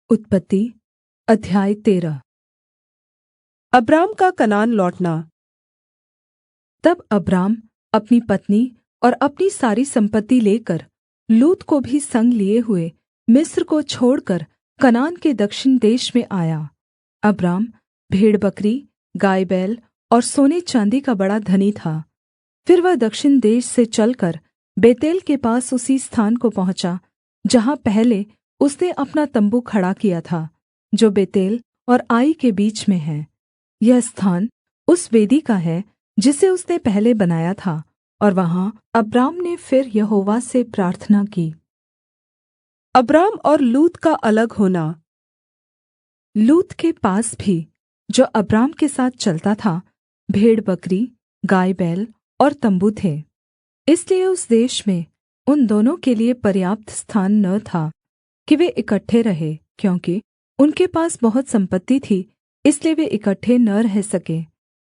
उत्पत्ति अध्याय 13। अब्राम का कनान लौटना। तब अब्राम अपनी पत्नी और अपनी सारी सम्पत्ति लेकर लूत को भी संग लिए हुए मिस्र को छोड़कर कनान के दक्षिण देश में आया। अब्राम भेड़बकरी, गायबैल और सोने चाँदी का बड़ा धनी था। फिर वह दक्षिण देश से चलकर बेतेल के पास उसी स्थान को पहुँचा जहाँ पहले उसने अपना तम्बू खड़ा किया था, जो बेतेल और आई के बीच में है। यह स्थान उस वेदी का है जिसे उसने पहले बनाया था, और वहाँ अब्राम ने फिर यहोवा से प्रार्थना की। अब्राम और लूत का अलग होना। लूत के पास भी, जो अब्राम के साथ चलता था, भेड़बकरी, गायबैल और तम्बू थे। इसलिए उस देश में उन दोनों के लिए पर्याप्त स्थान न था कि वे इकट्ठे रहे, क्योंकि उनके पास बहुत सम्पत्ति थी, इसलिए वे इकट्ठे न रह सके।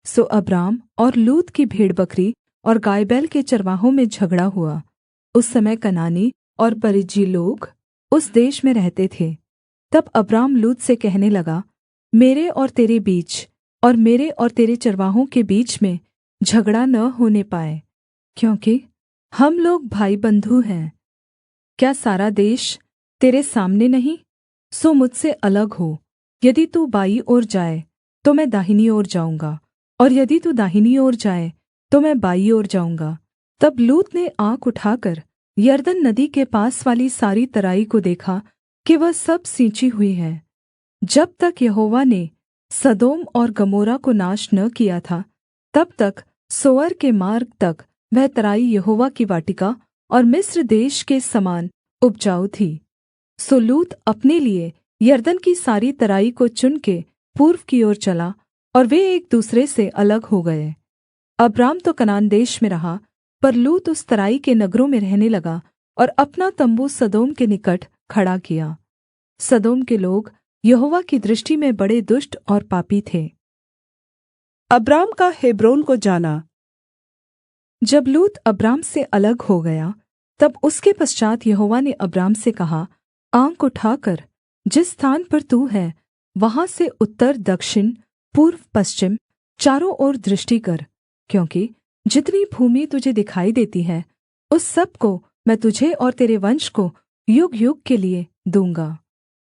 सो अब्राम और लूत की भेड़बकरी और गायबैल के चरवाहों में झगड़ा हुआ। उस समय कनानी और परिज्जी लोग उस देश में रहते थे। तब अब्राम लूत से कहने लगा, मेरे और तेरे बीच और मेरे और तेरे चरवाहों के बीच में झगड़ा न होने पाए, क्योंकि हम लोग भाई बन्धु हैं। क्या सारा देश तेरे सामने नहीं? सो मुझसे अलग हो। यदि तू बाईं ओर जाए तो मैं दाहिनी ओर जाऊँगा, और यदि तू दाहिनी ओर जाए तो मैं बाईं ओर जाऊँगा। तब लूत ने आँख उठाकर यरदन नदी के पास वाली सारी तराई को देखा कि वह सब सींची हुई है। जब तक यहोवा ने सदोम और गमोरा को नाश न किया था, तब तक सोअर के मार्ग तक वह तराई यहोवा की वाटिका और मिस्र देश के समान उपजाऊ थी। सो लूत अपने लिए यरदन की सारी तराई को चुन के पूर्व की ओर चला, और वे एक दूसरे से अलग हो गए। अब्राम तो कनान देश में रहा, पर लूत उस तराई के नगरों में रहने लगा और अपना तम्बू सदोम के निकट खड़ा किया। सदोम के लोग यहोवा की दृष्टि में बड़े दुष्ट और पापी थे। अब्राम का हेब्रोन को जाना। जब लूत अब्राम से अलग हो गया, तब उसके पश्चात् यहोवा ने अब्राम से कहा, आँख उठाकर जिस स्थान पर तू है वहाँ से उत्तर, दक्षिण, पूर्व, पश्चिम चारों ओर दृष्टि कर, क्योंकि जितनी भूमि तुझे दिखाई देती है उस सब को मैं तुझे और तेरे वंश को युग युग के लिए दूँगा।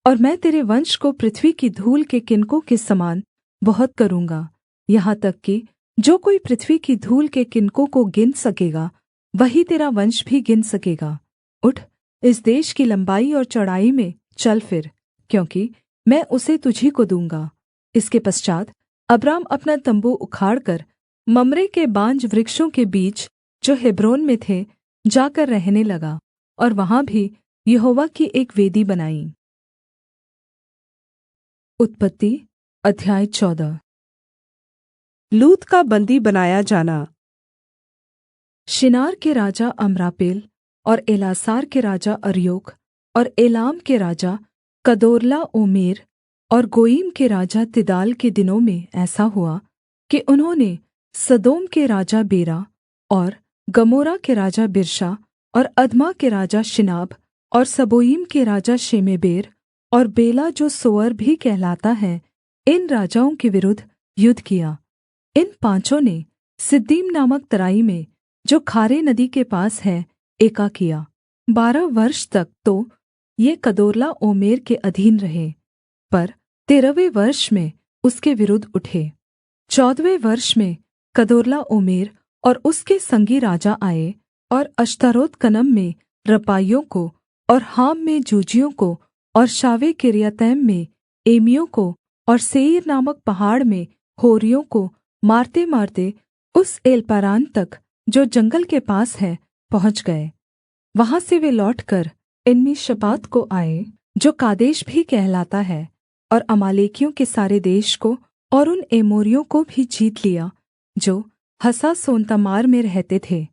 और मैं तेरे वंश को पृथ्वी की धूल के किनकों के समान बहुत करूँगा, यहाँ तक कि जो कोई पृथ्वी की धूल के किनकों को गिन सकेगा, वही तेरा वंश भी गिन सकेगा। उठ, इस देश की लम्बाई और चौड़ाई में चल फिर, क्योंकि मैं उसे तुझी को दूँगा। इसके पश्चात् अब्राम अपना तम्बू उखाड़कर मम्रे के बांज वृक्षों के बीच, जो हेब्रोन में थे, जाकर रहने लगा, और वहाँ भी यहोवा की एक वेदी बनाई। उत्पत्ति अध्याय 14। लूत का बन्दी बनाया जाना। शिनार के राजा अम्रापेल और एलासार के राजा अर्योक और एलाम के राजा कदोर्लाओमेर और गोयीम के राजा तिदाल के दिनों में ऐसा हुआ कि उन्होंने सदोम के राजा बेरा और गमोरा के राजा बिरशा और अदमा के राजा शिनाब और सबोयीम के राजा शेमेबेर और बेला, जो सोअर भी कहलाता है, इन राजाओं के विरुद्ध युद्ध किया। इन पाँचों ने सिद्दीम नामक तराई में, जो खारे नदी के पास है, एका किया। 12 वर्ष तक तो ये कदोर्लाओमेर के अधीन रहे, पर 13वें वर्ष में उसके विरुद्ध उठे। 14वें वर्ष में कदोर्लाओमेर और उसके संगी राजा आए और अश्तारोत में रपाइयों को और हाम में जूजियों को और शावे किर्यातैम में एमियों को और सेईर नामक पहाड़ में होरियों को मारते मारते उस एलपारान तक, जो जंगल के पास है, पहुँच गए। वहाँ से वे लौटकर एन्मीशपात को आए, जो कादेश भी कहलाता है, और अमालेकियों के सारे देश को और उन एमोरियों को भी जीत लिया, जो हसासोनतमार में रहते थे।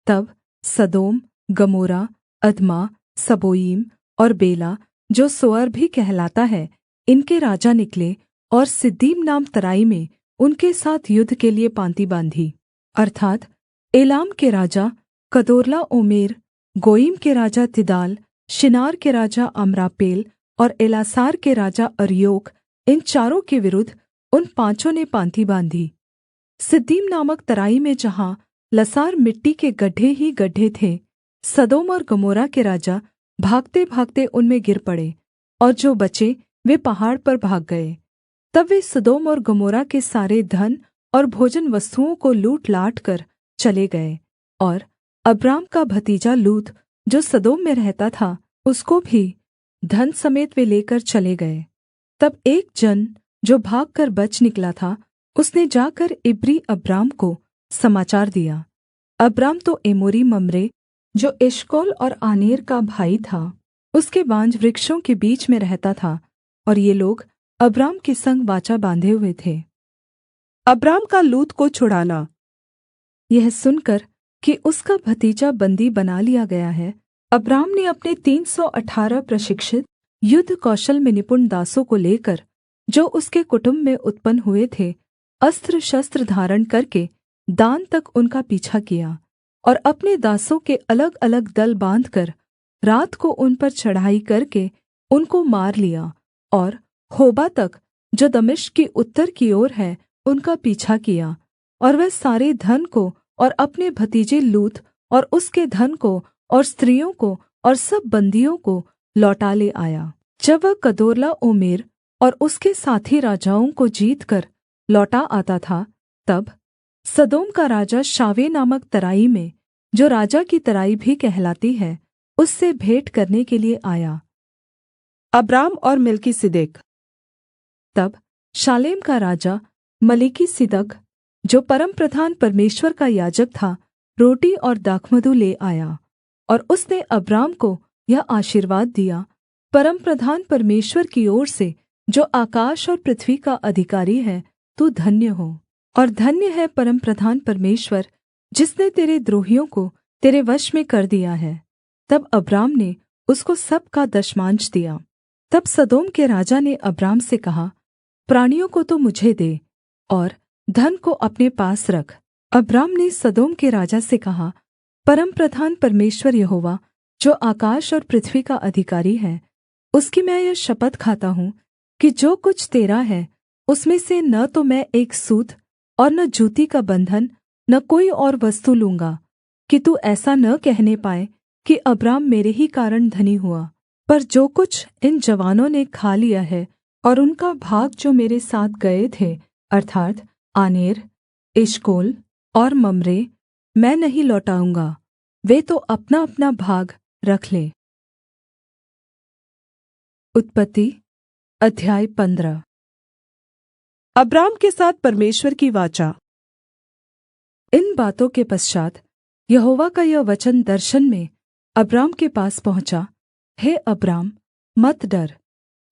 तब सदोम, गमोरा, अदमा, सबोयीम और बेला, जो सोअर भी कहलाता है, इनके राजा निकले और सिद्दीम नाम तराई में उनके साथ युद्ध के लिए पाँति बाँधी, अर्थात् एलाम के राजा कदोर्लाओमेर, गोयीम के राजा तिदाल, शिनार के राजा अम्रापेल और एलासार के राजा अर्योक, इन चारों के विरुद्ध उन पाँचों ने पाँति बाँधी। सिद्दीम नामक तराई में जहाँ लसार मिट्टी के गड्ढे ही गड्ढे थे, सदोम और गमोरा के राजा भागते-भागते उनमें गिर पड़े, और जो बचे वे पहाड़ पर भाग गए। तब वे सदोम और गमोरा के सारे धन और भोजन वस्तुओं को लूट लाट कर चले गए, और अब्राम का भतीजा लूत जो सदोम में रहता था, उसको भी धन समेत वे लेकर चले गए। तब एक जन जो भागकर बच निकला था, उसने जाकर इब्री अब्राम को समाचार दिया। अब्राम तो एमोरी मम्रे जो एशकोल और आनेर का भाई था, उसके बांज वृक्षों के बीच में रहता था, और ये लोग अब्राम के संग वाचा बांधे हुए थे। अब्राम का लूत को छुड़ाना। यह सुनकर कि उसका भतीजा बन्दी बना लिया गया है, अब्राम ने अपने 318 प्रशिक्षित युद्ध कौशल में निपुण दासों को लेकर, जो उसके कुटुम्ब में उत्पन्न हुए थे, अस्त्र शस्त्र धारण करके दान तक उनका पीछा किया, और अपने दासों के अलग-अलग दल बाँधकर रात को उन पर चढ़ाई करके उनको मार लिया, और होबा तक जो दमिश्क की उत्तर की ओर है उनका पीछा किया, और वह सारे धन को और अपने भतीजे लूत और उसके धन को और स्त्रियों को और सब बन्दियों को लौटा ले आया। जब वह कदोर्ला ओमेर और उसके साथी राजाओं को जीतकर लौटा आता था, तब सदोम का राजा शावे नामक तराई में, जो राजा की तराई भी कहलाती है, उससे भेंट करने के लिए आया। अब्राम और मिल्कीसिदक। तब शालेम का राजा मलिकीसिदक, जो परमप्रधान परमेश्वर का याजक था, रोटी और दाखमधु ले आया, और उसने अब्राम को यह आशीर्वाद दिया, परमप्रधान परमेश्वर की ओर से, जो आकाश और पृथ्वी का अधिकारी है, तू धन्य हो, और धन्य है परमप्रधान परमेश्वर, जिसने तेरे द्रोहियों को तेरे वश में कर दिया है। तब अब्राम ने उसको सब का दशमांश दिया। तब सदोम के राजा ने अब्राम से कहा, प्राणियों को तो मुझे दे, और धन को अपने पास रख। अब्राम ने सदोम के राजा से कहा, परमप्रधान परमेश्वर यहोवा, जो आकाश और पृथ्वी का अधिकारी है, उसकी मैं यह शपथ खाता हूँ कि जो कुछ तेरा है, उसमें से न तो मैं एक सूत और न जूती का बन्धन, न कोई और वस्तु लूँगा, कि तू ऐसा न कहने पाए कि अब्राम मेरे ही कारण धनी हुआ। पर जो कुछ इन जवानों ने खा लिया है, और उनका भाग जो मेरे साथ गए थे, अर्थात् आनेर, एशकोल और मम्रे, मैं नहीं लौटाऊँगा, वे तो अपना-अपना भाग रख ले। उत्पत्ति अध्याय 15। अब्राम के साथ परमेश्वर की वाचा। इन बातों के पश्चात् यहोवा का यह वचन दर्शन में अब्राम के पास पहुँचा, हे अब्राम, मत डर,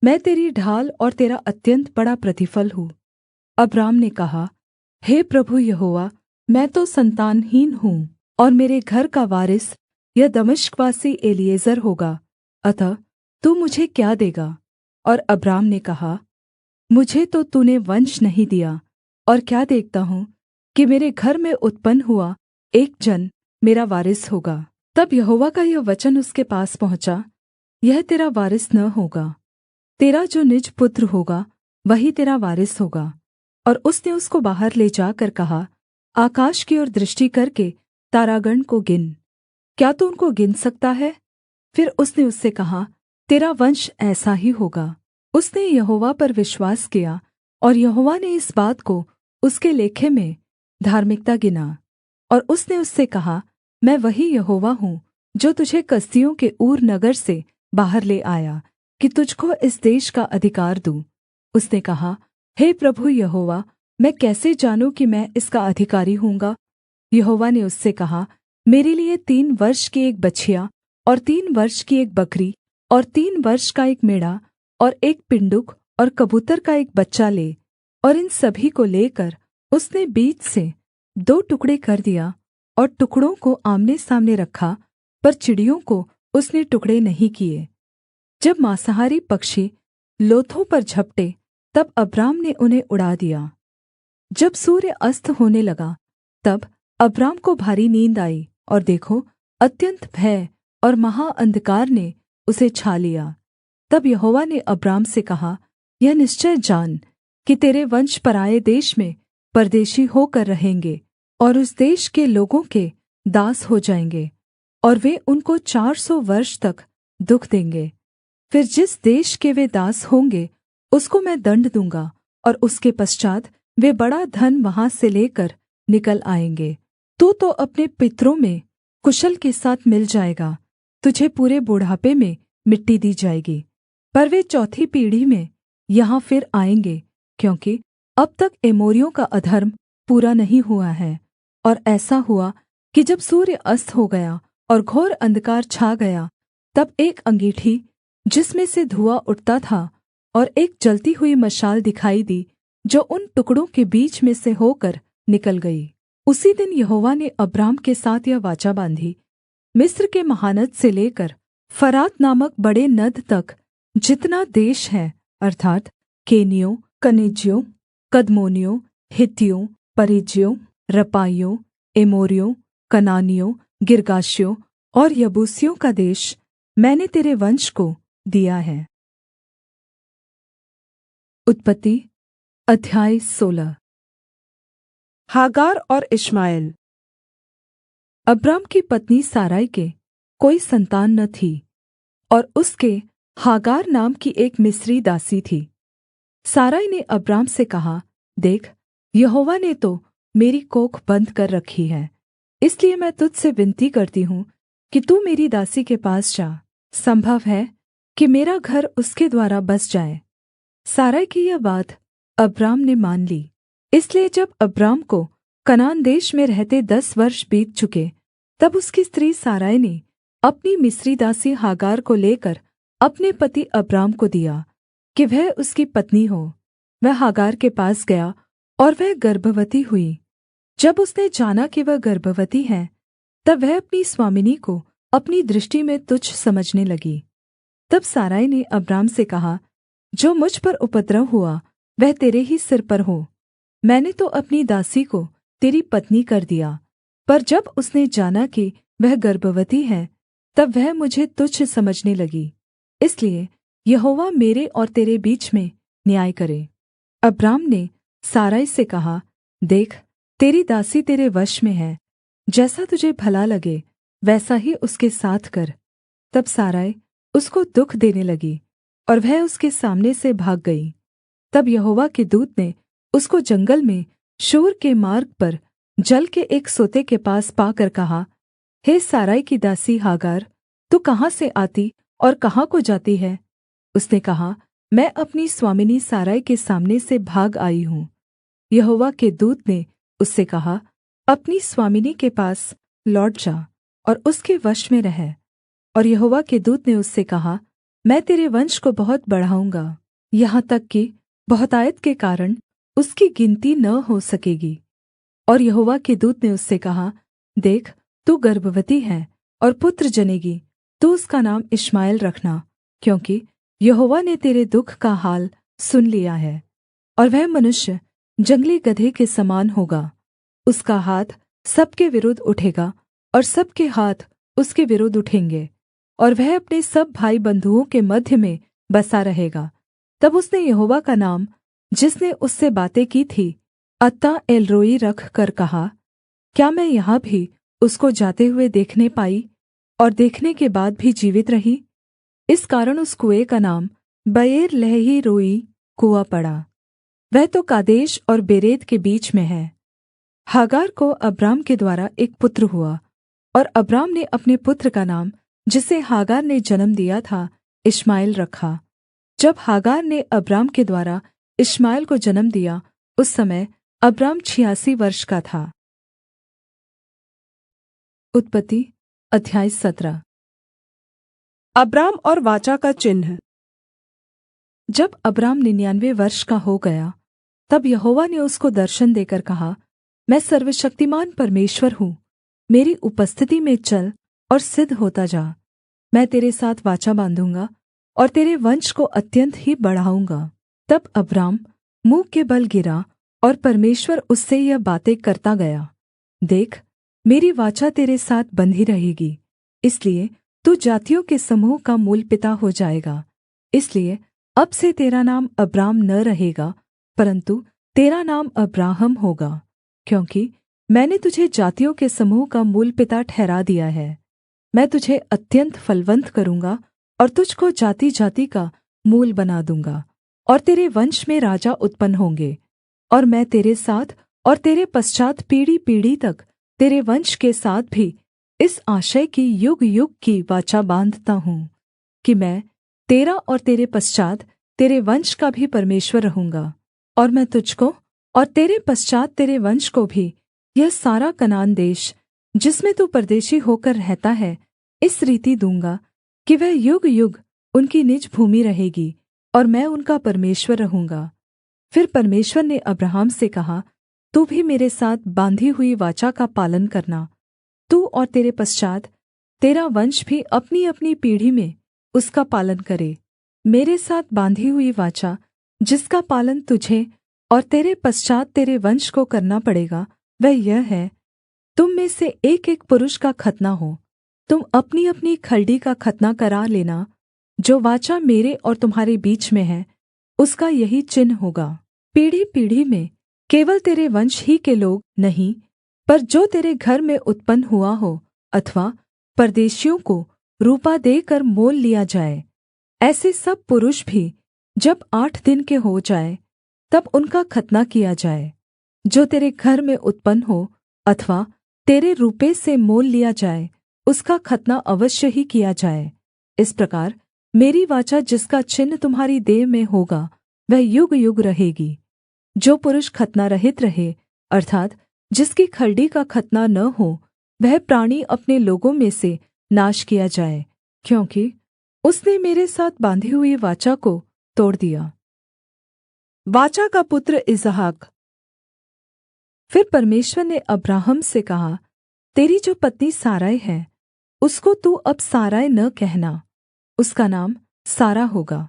मैं तेरी ढाल और तेरा अत्यन्त बड़ा प्रतिफल हूँ। अब्राम ने कहा, हे प्रभु यहोवा, मैं तो संतानहीन हूँ, और मेरे घर का वारिस यह दमिश्कवासी एलीएजेर होगा, अतः तू मुझे क्या देगा? और अब्राम ने कहा, मुझे तो तूने वंश नहीं दिया, और क्या देखता हूँ कि मेरे घर में उत्पन्न हुआ एक जन मेरा वारिस होगा। तब यहोवा का यह वचन उसके पास पहुँचा, यह तेरा वारिस न होगा, तेरा जो निज पुत्र होगा वही तेरा वारिस होगा। और उसने उसको बाहर ले जाकर कहा, आकाश की ओर दृष्टि करके तारागण को गिन, क्या तू उनको गिन सकता है? फिर उसने उससे कहा, तेरा वंश ऐसा ही होगा। उसने यहोवा पर विश्वास किया, और यहोवा ने इस बात को उसके लेखे में धार्मिकता गिना। और उसने उससे कहा, मैं वही यहोवा हूँ जो तुझे कसदियों के ऊर नगर से बाहर ले आया, कि तुझको इस देश का अधिकार दूँ। उसने कहा, हे प्रभु यहोवा, मैं कैसे जानूँ कि मैं इसका अधिकारी हूँगा? यहोवा ने उससे कहा, मेरे लिए 3 वर्ष की एक बछिया, और 3 वर्ष की एक बकरी, और 3 वर्ष का एक मेढ़ा, और एक पिण्डुक और कबूतर का एक बच्चा ले। और इन सभी को लेकर उसने बीच से 2 टुकड़े कर दिया, और टुकड़ों को आमने सामने रखा, पर चिड़ियों को उसने टुकड़े नहीं किए। जब माँसाहारी पक्षी लोथों पर झपटे, तब अब्राम ने उन्हें उड़ा दिया। जब सूर्य अस्त होने लगा, तब अब्राम को भारी नींद आई, और देखो, अत्यन्त भय और महा अंधकार ने उसे छा लिया। तब यहोवा ने अब्राम से कहा, यह निश्चय जान कि तेरे वंश पराए देश में परदेशी होकर रहेंगे और उस देश के लोगों के दास हो जाएंगे, और वे उनको 400 वर्ष तक दुःख देंगे। फिर जिस देश के वे दास होंगे उसको मैं दण्ड दूँगा, और उसके पश्चात् वे बड़ा धन वहाँ से लेकर निकल आएँगे। तू तो अपने पितरों में कुशल के साथ मिल जाएगा, तुझे पूरे बुढ़ापे में मिट्टी दी जाएगी। पर वे चौथी पीढ़ी में यहाँ फिर आएँगे, क्योंकि अब तक एमोरियों का अधर्म पूरा नहीं हुआ है। और ऐसा हुआ कि जब सूर्य अस्त हो गया और घोर अंधकार छा गया, तब एक अंगीठी जिसमें से धुआँ उठता था और एक जलती हुई मशाल दिखाई दी, जो उन टुकड़ों के बीच में से होकर निकल गई। उसी दिन यहोवा ने अब्राम के साथ यह वाचा बाँधी, मिस्र के महानद से लेकर फरात नामक बड़े नद तक जितना देश है, अर्थात् केनियों, कनिज्जियों, कदमोनियों, हित्तियों, परिज्जियों, रपाइयों, एमोरियों, कनानियों, गिर्गाशियों और यबूसियों का देश मैंने तेरे वंश को दिया है। उत्पत्ति अध्याय 16। हागार और इश्माएल। अब्राम की पत्नी साराई के कोई संतान न थी, और उसके हागार नाम की एक मिस्री दासी थी। साराई ने अब्राम से कहा, देख, यहोवा ने तो मेरी कोख बन्द कर रखी है, इसलिए मैं तुझसे विनती करती हूँ कि तू मेरी दासी के पास जा। संभव है कि मेरा घर उसके द्वारा बस जाए। साराई की यह बात अब्राम ने मान ली। इसलिए जब अब्राम को कनान देश में रहते 10 वर्ष बीत चुके, तब उसकी स्त्री साराई ने अपनी मिस्री दासी हागार को लेकर अपने पति अब्राम को दिया कि वह उसकी पत्नी हो। वह हागार के पास गया और वह गर्भवती हुई। जब उसने जाना कि वह गर्भवती है, तब वह अपनी स्वामिनी को अपनी दृष्टि में तुच्छ समझने लगी। तब साराई ने अब्राम से कहा, जो मुझ पर उपद्रव हुआ वह तेरे ही सिर पर हो। मैंने तो अपनी दासी को तेरी पत्नी कर दिया, पर जब उसने जाना कि वह गर्भवती है, तब वह मुझे तुच्छ समझने लगी। इसलिए यहोवा मेरे और तेरे बीच में न्याय करे। अब्राम ने साराई से कहा, देख, तेरी दासी तेरे वश में है, जैसा तुझे भला लगे वैसा ही उसके साथ कर। तब साराई उसको दुःख देने लगी और वह उसके सामने से भाग गई। तब यहोवा के दूत ने उसको जंगल में शूर के मार्ग पर जल के एक सोते के पास पाकर कहा, हे साराई की दासी हागार, तू कहाँ से आती और कहाँ को जाती है? उसने कहा, मैं अपनी स्वामिनी साराई के सामने से भाग आई हूँ। यहोवा के दूत ने उससे कहा, अपनी स्वामिनी के पास लौट जा और उसके वश में रह। और यहोवा के दूत ने उससे कहा, मैं तेरे वंश को बहुत बढ़ाऊँगा, यहाँ तक कि बहुतायत के कारण उसकी गिनती न हो सकेगी। और यहोवा के दूत ने उससे कहा, देख, तू गर्भवती है और पुत्र जनेगी, तू उसका नाम इश्माएल रखना, क्योंकि यहोवा ने तेरे दुःख का हाल सुन लिया है। और वह मनुष्य जंगली गदहे के समान होगा, उसका हाथ सबके विरुद्ध उठेगा और सबके हाथ उसके विरुद्ध उठेंगे, और वह अपने सब भाई बंधुओं के मध्य में बसा रहेगा। तब उसने यहोवा का नाम, जिसने उससे बातें की थी, अत्ता एलरोई रख कर कहा, क्या मैं यहाँ भी उसको जाते हुए देखने पाई और देखने के बाद भी जीवित रही? इस कारण उस कुएँ का नाम बएर लहई रोई कुआँ पड़ा। वह तो कादेश और बेरेद के बीच में है। हागार को अब्राम के द्वारा एक पुत्र हुआ, और अब्राम ने अपने पुत्र का नाम, जिसे हागार ने जन्म दिया था, इश्माएल रखा। जब हागार ने अब्राम के द्वारा इश्माएल को जन्म दिया, उस समय अब्राम 86 वर्ष का था। उत्पत्ति अध्याय 17। अब्राम और वाचा का चिन्ह। जब अब्राम 99 वर्ष का हो गया, तब यहोवा ने उसको दर्शन देकर कहा, मैं सर्वशक्तिमान परमेश्वर हूँ, मेरी उपस्थिति में चल और सिद्ध होता जा। मैं तेरे साथ वाचा बाँधूँगा और तेरे वंश को अत्यन्त ही बढ़ाऊँगा। तब अब्राम मुँह के बल गिरा और परमेश्वर उससे यह बातें करता गया, देख, मेरी वाचा तेरे साथ बंधी रहेगी, इसलिए तू जातियों के समूह का मूलपिता हो जाएगा। इसलिए अब से तेरा नाम अब्राम न रहेगा, परन्तु तेरा नाम अब्राहम होगा, क्योंकि मैंने तुझे जातियों के समूह का मूलपिता ठहरा दिया है। मैं तुझे अत्यन्त फलवन्त करूँगा और तुझको जाति-जाति का मूल बना दूँगा, और तेरे वंश में राजा उत्पन्न होंगे। और मैं तेरे साथ और तेरे पश्चात् पीढ़ी-पीढ़ी तक तेरे वंश के साथ भी इस आशय की युग-युग की वाचा बाँधता हूँ कि मैं तेरा और तेरे पश्चात् तेरे वंश का भी परमेश्वर रहूँगा। और मैं तुझको और तेरे पश्चात् तेरे वंश को भी यह सारा कनान देश, जिसमें तू परदेशी होकर रहता है, इस रीति दूँगा कि वह युग-युग उनकी निज भूमि रहेगी, और मैं उनका परमेश्वर रहूँगा। फिर परमेश्वर ने अब्राहम से कहा, तू भी मेरे साथ बाँधी हुई वाचा का पालन करना, तू और तेरे पश्चात् तेरा वंश भी अपनी-अपनी पीढ़ी में उसका पालन करे। मेरे साथ बाँधी हुई वाचा, जिसका पालन तुझे और तेरे पश्चात् तेरे वंश को करना पड़ेगा, वह यह है, तुम में से एक-एक पुरुष का खतना हो। तुम अपनी-अपनी खलड़ी का खतना करा लेना। जो वाचा मेरे और तुम्हारे बीच में है, उसका यही चिन्ह होगा। पीढ़ी-पीढ़ी में केवल तेरे वंश ही के लोग नहीं, पर जो तेरे घर में उत्पन्न हुआ हो अथवा परदेशियों को रूपा देकर मोल लिया जाए, ऐसे सब पुरुष भी जब 8 दिन के हो जाए, तब उनका खतना किया जाए। जो तेरे घर में उत्पन्न हो अथवा तेरे रूपे से मोल लिया जाए, उसका खतना अवश्य ही किया जाए। इस प्रकार मेरी वाचा जिसका चिन्ह तुम्हारी देह में होगा, वह युग-युग रहेगी। जो पुरुष खतना रहित रहे, अर्थात् जिसकी खलड़ी का खतना न हो, वह प्राणी अपने लोगों में से नाश किया जाए, क्योंकि उसने मेरे साथ बाँधी हुई वाचा को तोड़ दिया। वाचा का पुत्र इसहाक। फिर परमेश्वर ने अब्राहम से कहा, तेरी जो पत्नी सारै है, उसको तू अब सारै न कहना, उसका नाम सारा होगा।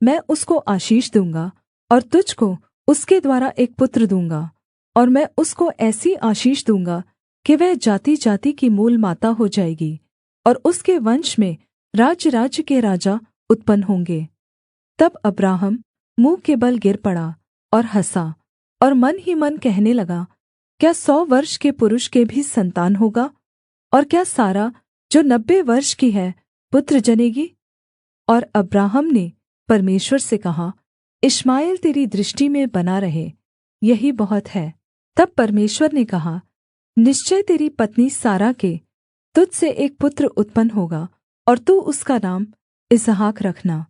मैं उसको आशीष दूँगा और तुझको उसके द्वारा एक पुत्र दूँगा, और मैं उसको ऐसी आशीष दूँगा कि वह जाति-जाति की मूल माता हो जाएगी, और उसके वंश में राज्य-राज्य के राजा उत्पन्न होंगे। तब अब्राहम मुँह के बल गिर पड़ा और हँसा, और मन ही मन कहने लगा, क्या 100 वर्ष के पुरुष के भी संतान होगा? और क्या सारा जो 90 वर्ष की है पुत्र जनेगी? और अब्राहम ने परमेश्वर से कहा, इश्माएल तेरी दृष्टि में बना रहे, यही बहुत है। तब परमेश्वर ने कहा, निश्चय तेरी पत्नी सारा के तुझ से एक पुत्र उत्पन्न होगा, और तू उसका नाम इसहाक रखना।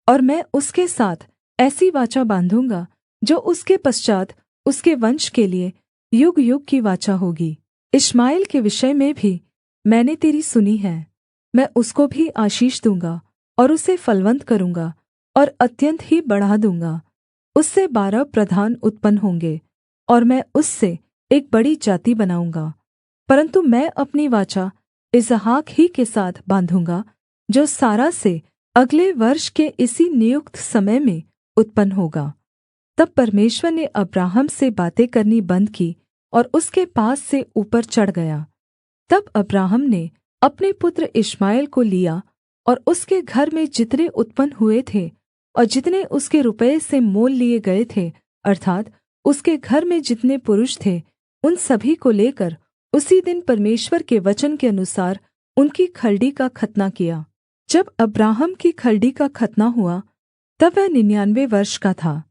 और मैं उसके साथ ऐसी वाचा बाँधूँगा जो उसके पश्चात् उसके वंश के लिए युग-युग की वाचा होगी। इश्माएल के विषय में भी मैंने तेरी सुनी है। मैं उसको भी आशीष दूँगा और उसे फलवन्त करूँगा और अत्यन्त ही बढ़ा दूँगा। उससे 12 प्रधान उत्पन्न होंगे, और मैं उससे एक बड़ी जाति बनाऊँगा। परन्तु मैं अपनी वाचा इसहाक ही के साथ बाँधूँगा, जो सारा से अगले वर्ष के इसी नियुक्त समय में उत्पन्न होगा। तब परमेश्वर ने अब्राहम से बातें करनी बन्द की और उसके पास से ऊपर चढ़ गया। तब अब्राहम ने अपने पुत्र इश्माएल को लिया, और उसके घर में जितने उत्पन्न हुए थे और जितने उसके रुपये से मोल लिए गए थे, अर्थात् उसके घर में जितने पुरुष थे, उन सभी को लेकर उसी दिन परमेश्वर के वचन के अनुसार उनकी खलड़ी का खतना किया। जब अब्राहम की खलड़ी का खतना हुआ, तब वह 99 वर्ष का था,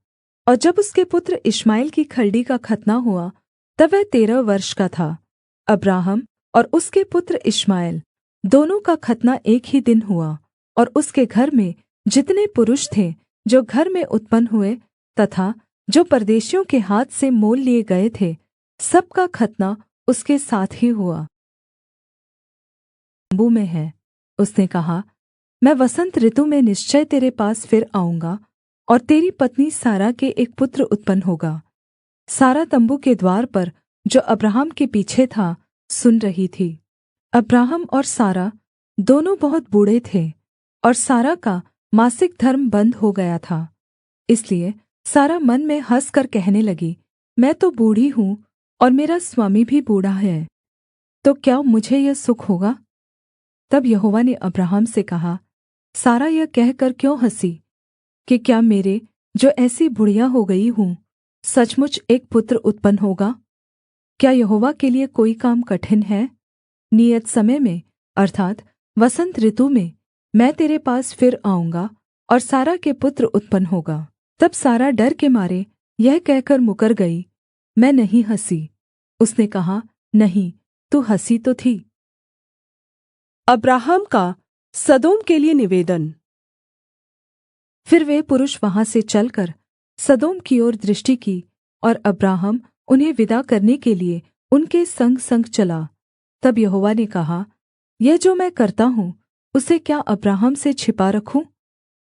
और जब उसके पुत्र इश्माएल की खलड़ी का खतना हुआ, तब वह 13 वर्ष का था। अब्राहम और उसके पुत्र इश्माएल दोनों का खतना एक ही दिन हुआ, और उसके घर में जितने पुरुष थे जो घर में उत्पन्न हुए तथा जो परदेशियों के हाथ से मोल लिए गए थे, सबका खतना उसके साथ ही हुआ। तम्बू में है। उसने कहा, मैं वसन्त ऋतु में निश्चय तेरे पास फिर आऊँगा, और तेरी पत्नी सारा के एक पुत्र उत्पन्न होगा। सारा तम्बू के द्वार पर जो अब्राहम के पीछे था सुन रही थी। अब्राहम और सारा दोनों बहुत बूढ़े थे, और सारा का मासिक धर्म बन्द हो गया था। इसलिए सारा मन में हँसकर कहने लगी, मैं तो बूढ़ी हूँ और मेरा स्वामी भी बूढ़ा है, तो क्या मुझे यह सुख होगा? तब यहोवा ने अब्राहम से कहा, सारा यह कहकर क्यों हँसी? कि क्या मेरे, जो ऐसी बुढ़िया हो गई हूँ, सचमुच एक पुत्र उत्पन्न होगा? क्या यहोवा के लिए कोई काम कठिन है? नियत समय में अर्थात् वसन्त ऋतु में मैं तेरे पास फिर आऊँगा और सारा के पुत्र उत्पन्न होगा। तब सारा डर के मारे यह कहकर मुकर गई, मैं नहीं हँसी। उसने कहा, नहीं, तू हँसी तो थी। अब्राहम का सदोम के लिए निवेदन। फिर वे पुरुष वहाँ से चलकर सदोम की ओर दृष्टि की, और अब्राहम उन्हें विदा करने के लिए उनके संग संग चला। तब यहोवा ने कहा, यह जो मैं करता हूँ, उसे क्या अब्राहम से छिपा रखूँ?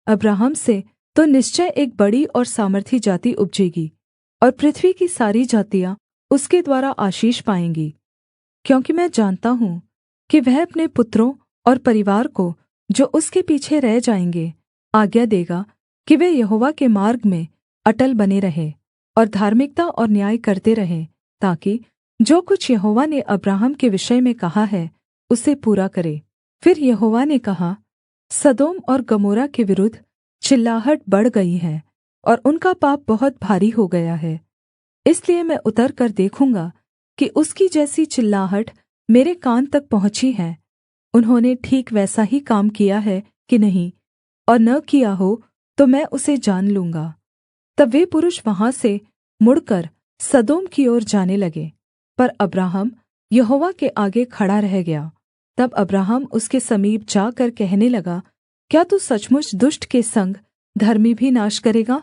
अब्राहम से तो निश्चय एक बड़ी और सामर्थी जाति उपजेगी, और पृथ्वी की सारी जातियाँ उसके द्वारा आशीष पाएँगी। क्योंकि मैं जानता हूँ कि वह अपने पुत्रों और परिवार को, जो उसके पीछे रह जाएँगे, आज्ञा देगा कि वे यहोवा के मार्ग में अटल बने रहें और धार्मिकता और न्याय करते रहें, ताकि जो कुछ यहोवा ने अब्राहम के विषय में कहा है उसे पूरा करे। फिर यहोवा ने कहा, सदोम और गमोरा के विरुद्ध चिल्लाहट बढ़ गई है और उनका पाप बहुत भारी हो गया है। इसलिए मैं उतरकर देखूँगा कि उसकी जैसी चिल्लाहट मेरे कान तक पहुँची है, उन्होंने ठीक वैसा ही काम किया है कि नहीं, और न किया हो तो मैं उसे जान लूँगा। तब वे पुरुष वहाँ से मुड़कर सदोम की ओर जाने लगे, पर अब्राहम यहोवा के आगे खड़ा रह गया। तब अब्राहम उसके समीप जाकर कहने लगा, क्या तू सचमुच दुष्ट के संग धर्मी भी नाश करेगा?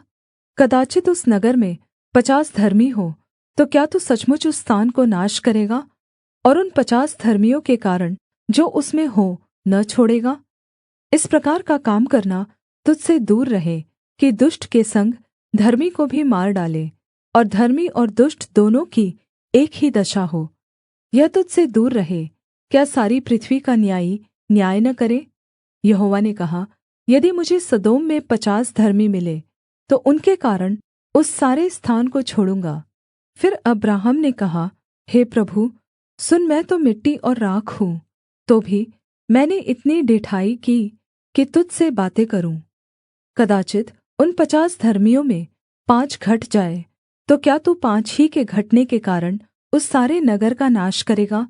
कदाचित् उस नगर में 50 धर्मी हो, तो क्या तू सचमुच उस स्थान को नाश करेगा और उन 50 धर्मियों के कारण जो उसमें हो न छोड़ेगा? इस प्रकार का काम करना तुझसे दूर रहे कि दुष्ट के संग धर्मी को भी मार डाले, और धर्मी और दुष्ट दोनों की एक ही दशा हो। यह तुझसे दूर रहे, क्या सारी पृथ्वी का न्यायी न्याय न करे? यहोवा ने कहा, यदि मुझे सदोम में 50 धर्मी मिले, तो उनके कारण उस सारे स्थान को छोड़ूँगा। फिर अब्राहम ने कहा, हे प्रभु, सुन, मैं तो मिट्टी और राख हूँ, तो भी मैंने इतनी ढिठाई की कि तुझ से बातें करूँ। कदाचित् उन 50 धर्मियों में 5 घट जाए, तो क्या तू 5 ही के घटने के कारण उस सारे नगर का नाश करेगा?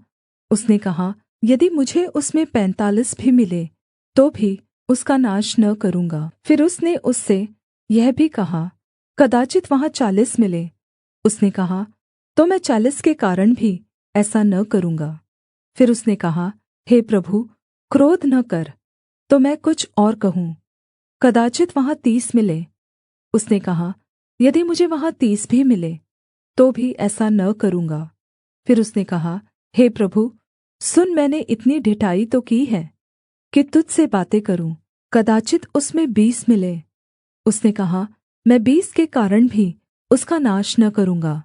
उसने कहा, यदि मुझे उसमें 45 भी मिले, तो भी उसका नाश न करूँगा। फिर उसने उससे यह भी कहा, कदाचित् वहाँ 40 मिले। उसने कहा, तो मैं 40 के कारण भी ऐसा न करूँगा। फिर उसने कहा, हे प्रभु, क्रोध न कर, तो मैं कुछ और कहूँ। कदाचित् वहाँ 30 मिले। उसने कहा, यदि मुझे वहाँ 30 भी मिले, तो भी ऐसा न करूँगा। फिर उसने कहा, हे प्रभु, सुन, मैंने इतनी ढिठाई तो की है कि तुझ से बातें करूँ। कदाचित् उसमें 20 मिले। उसने कहा, मैं 20 के कारण भी उसका नाश न करूँगा।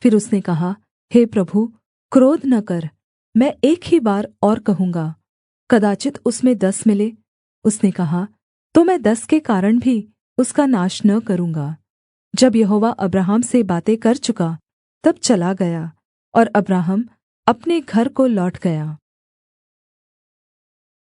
फिर उसने कहा, हे प्रभु, क्रोध न कर, मैं एक ही बार और कहूँगा। कदाचित् उसमें 10 मिले। उसने कहा, तो मैं 10 के कारण भी उसका नाश न करूँगा। जब यहोवा अब्राहम से बातें कर चुका, तब चला गया, और अब्राहम अपने घर को लौट गया।